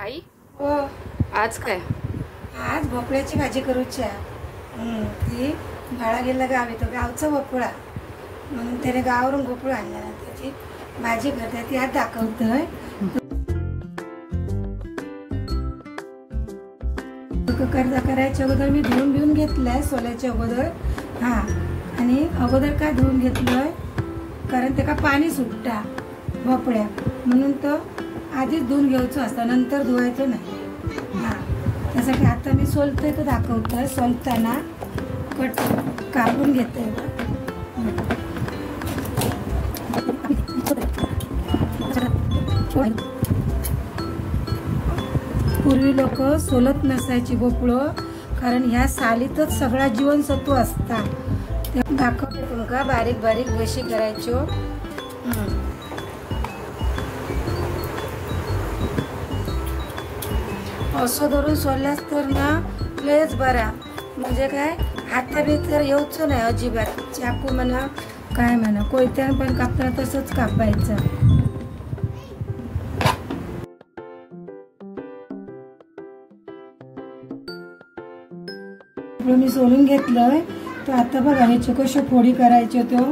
आई हो आज काय? आज भोपळ्याची भाजी करूची आहे. ती भाडा गेला गावी, तो गावचा भोपळा म्हणून त्याने गावावरून भोपळा आणला ना, त्याची भाजी करते ती आज दाखवतोय. करायच्या अगोदर मी धुवून बिवून घेतलाय सोल्याच्या अगोदर. हां, आणि अगोदर काय धुवून घेतलंय कारण त्याका पाणी सुटता भोपळ्या, म्हणून तो आधीच धुवून घ्यायचं असतं, नंतर धुवायचं नाही. हां, त्यासाठी आता मी सोलतोय तर दाखवतोय. सोलताना कापून घेतोय. पूर्वी लोक सोलत नसायची भोपळं, कारण ह्या सालीतच सगळा जीवनसत्व असतात. ते दाखवते तुमका बारीक बारीक कशी करायचो. असं धरून सोडल्यास तर ना लयच बरा, म्हणजे काय हाताबीत तर येऊच नाही अजिबात. चाकू म्हणा काय म्हणा, कोयत्यानं पण कापताना तसंच कापायचं. मी सोलून घेतलंय. तर आता बघा ह्याची कशी फोडी करायची तो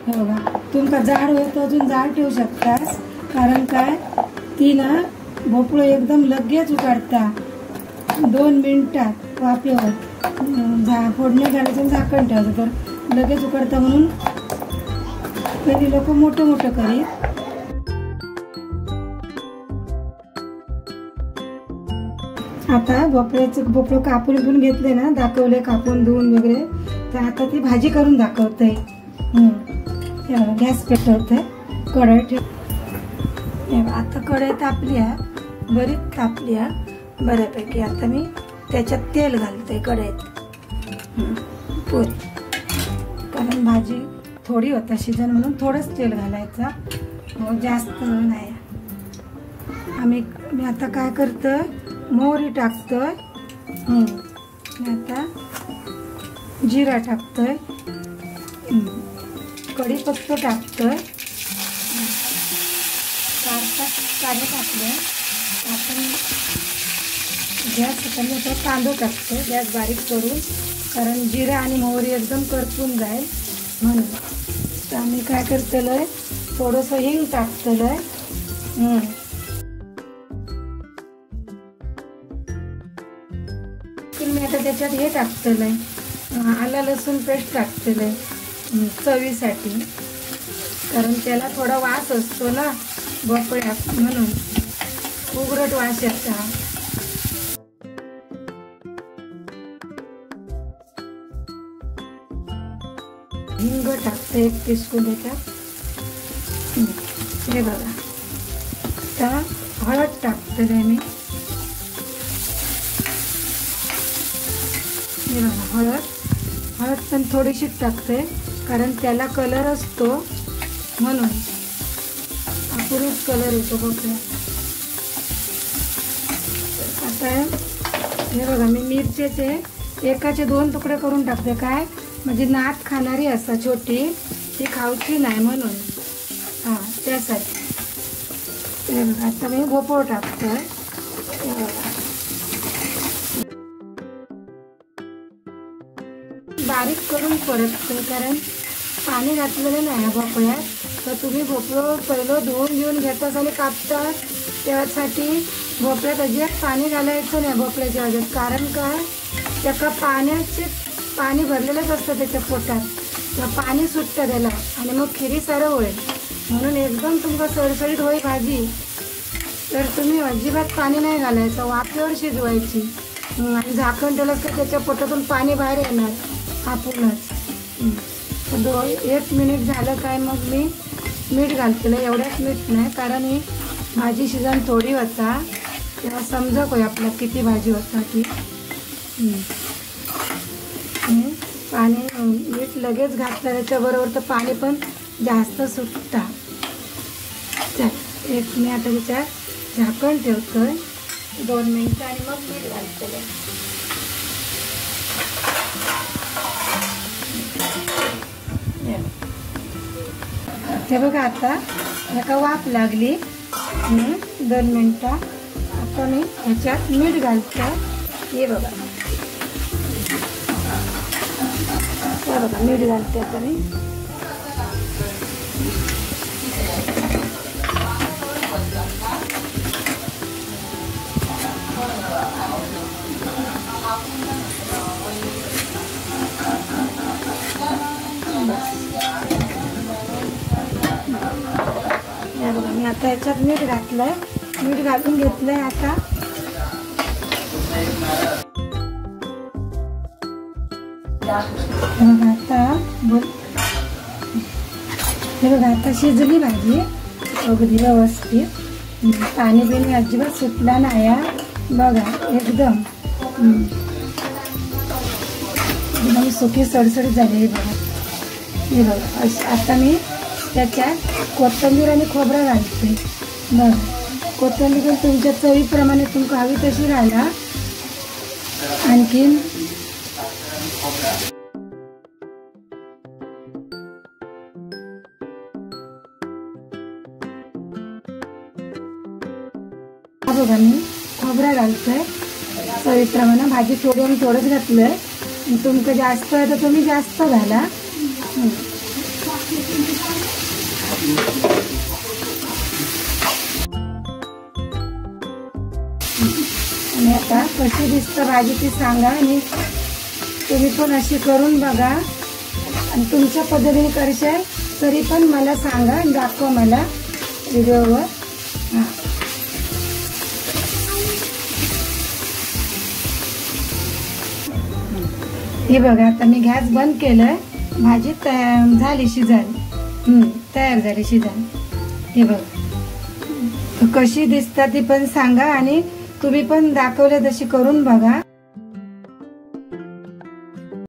हे बघा. तुमका जाड होईल तर अजून जाड ठेवू शकतास, कारण काय ती ना भोपळं एकदम लगेच उकाडता 2 मिनिटात वाफेवर. फोडणी घालायचं झाकण ठेवायचं तर लगेच उकडतं, म्हणून पहिली लोक मोठं मोठं करीत. आता भोपळं कापून पण घेतले ना, दाखवले कापून धुवून वगैरे. तर आता ती भाजी करून दाखवते. गॅस पेटवते, कढई ठेव. आता कढई तापली आहे, बरीच तापली आहे बऱ्यापैकी. आता मी त्याच्यात तेल घालते कढईत पुरी, कारण भाजी थोडी होता शिजन म्हणून थोडंच तेल घालायचा, जास्त नाही. मी आता काय करतोय, मोहरी टाकतोय. आता जिरा टाकतोय, कढीपत्ता टाकतोय, 4-5 कांदे टाकले. आपण गॅस कमी होता, तांदूळ टाकतो गॅस बारीक करून, कारण जिरा आणि मोहरी एकदम करपून जाईल म्हणून. तर आम्ही काय करतलोय, थोडंसं हिंग टाकतलोय. मी आता त्याच्यात हे टाकतलंय, आला लसूण पेस्ट टाकतलंय चवीसाठी, कारण त्याला थोडा वास असतो ना भोपळ्यात, म्हणून उघरट वास येता. हिंग टाकते 1 टीस्पून त्याच्यात. हे बघा, आता हळद टाकतले मी. हळद पण थोडीशी टाकते, कारण त्याला कलर असतो म्हणून, अपुरूच कलर येतो भोपळ्यात. आता हे बघा, मी मिरचीचे एकाचे 2 तुकडे करून टाकते. काय म्हणजे नात खाणारी असतात छोटी, ती खाऊची नाही म्हणून. हां, त्यासाठी. हे बघा, आता मी भोपळं टाकतोय. बारीक करून परतते, कारण पाणी घातलेलं नाही भोपळ्यात. तर तुम्ही भोपळं पहिलं धुवून घेऊन घेतात आणि कापतात, त्यासाठी भोपळ्यात अजिबात पाणी घालायचं नाही भोपळ्याच्या भाजीत. कारण काय, त्याला पाणी भरलेलंच असतं त्याच्या पोटात, तर पाणी सुटतं त्याला आणि मग खिरी सरळ होईल. म्हणून एकदम तुमका सळसळीत होईल भाजी, तर तुम्ही अजिबात पाणी नाही घालायचं, वाफेवर शिजवायची. आणि झाकण ठेवलं तर त्याच्या पोटातून पाणी बाहेर येणार आपणच. 1 मिनिट झालं काय, मग मी मीठ घालतेलं. एवढ्याच मीठ नाही, कारण ही भाजी शिजन थोडी होता, तेव्हा समजा होय आपल्या किती भाजी होता ती. पाणी मीठ लगेच घातलं त्याच्याबरोबर तर पाणी पण जास्त सुटता. मी आता त्याच्यात झाकण ठेवतोय 2 मिनिटं आणि मग मीठ घालते. हे बघा, आता एका वाफ लागली 2 मिनिटं. आता मी ह्याच्यात मीठ घालते. हे बघा मीठ घालते आता मी. बघा मी आता याच्यात मीठ घातलंय. मीठ घालून घेतलंय. आता बघा आता शिजली भाजी अगदी व्यवस्थित. पाणी बिणी अजिबात सुटला नाही. बघा एकदम एकदम सुकी सडसडीत झाली. हे बघा आता मी त्याच्यात कोथिंबीर आणि खोबरं घालते. बघा कोथिंबीर पण तुमच्या चवीप्रमाणे तुमका हवी तशी घाला. आणखीन बघा मी खोबरं घालतोय चवीप्रमाणे. भाजी थोडी आणि थोडंच घातलंय. तुमचं जास्त आहे तर तुम्ही जास्त घाला. आणि आता कशी दिसतं भाजी ती सांगा. आणि तुम्ही पण अशी करून बघा. आणि तुमच्या पद्धतीने करशाल तरी पण मला सांगा आणि दाखवा मला व्हिडिओवर. हां हे बघा आता मी गॅस बंद केलंय. भाजी तयार झाली शिजायला. हे बघा कशी दिसतात ती पण सांगा. आणि तुम्ही पण दाखवले तशी करून बघा.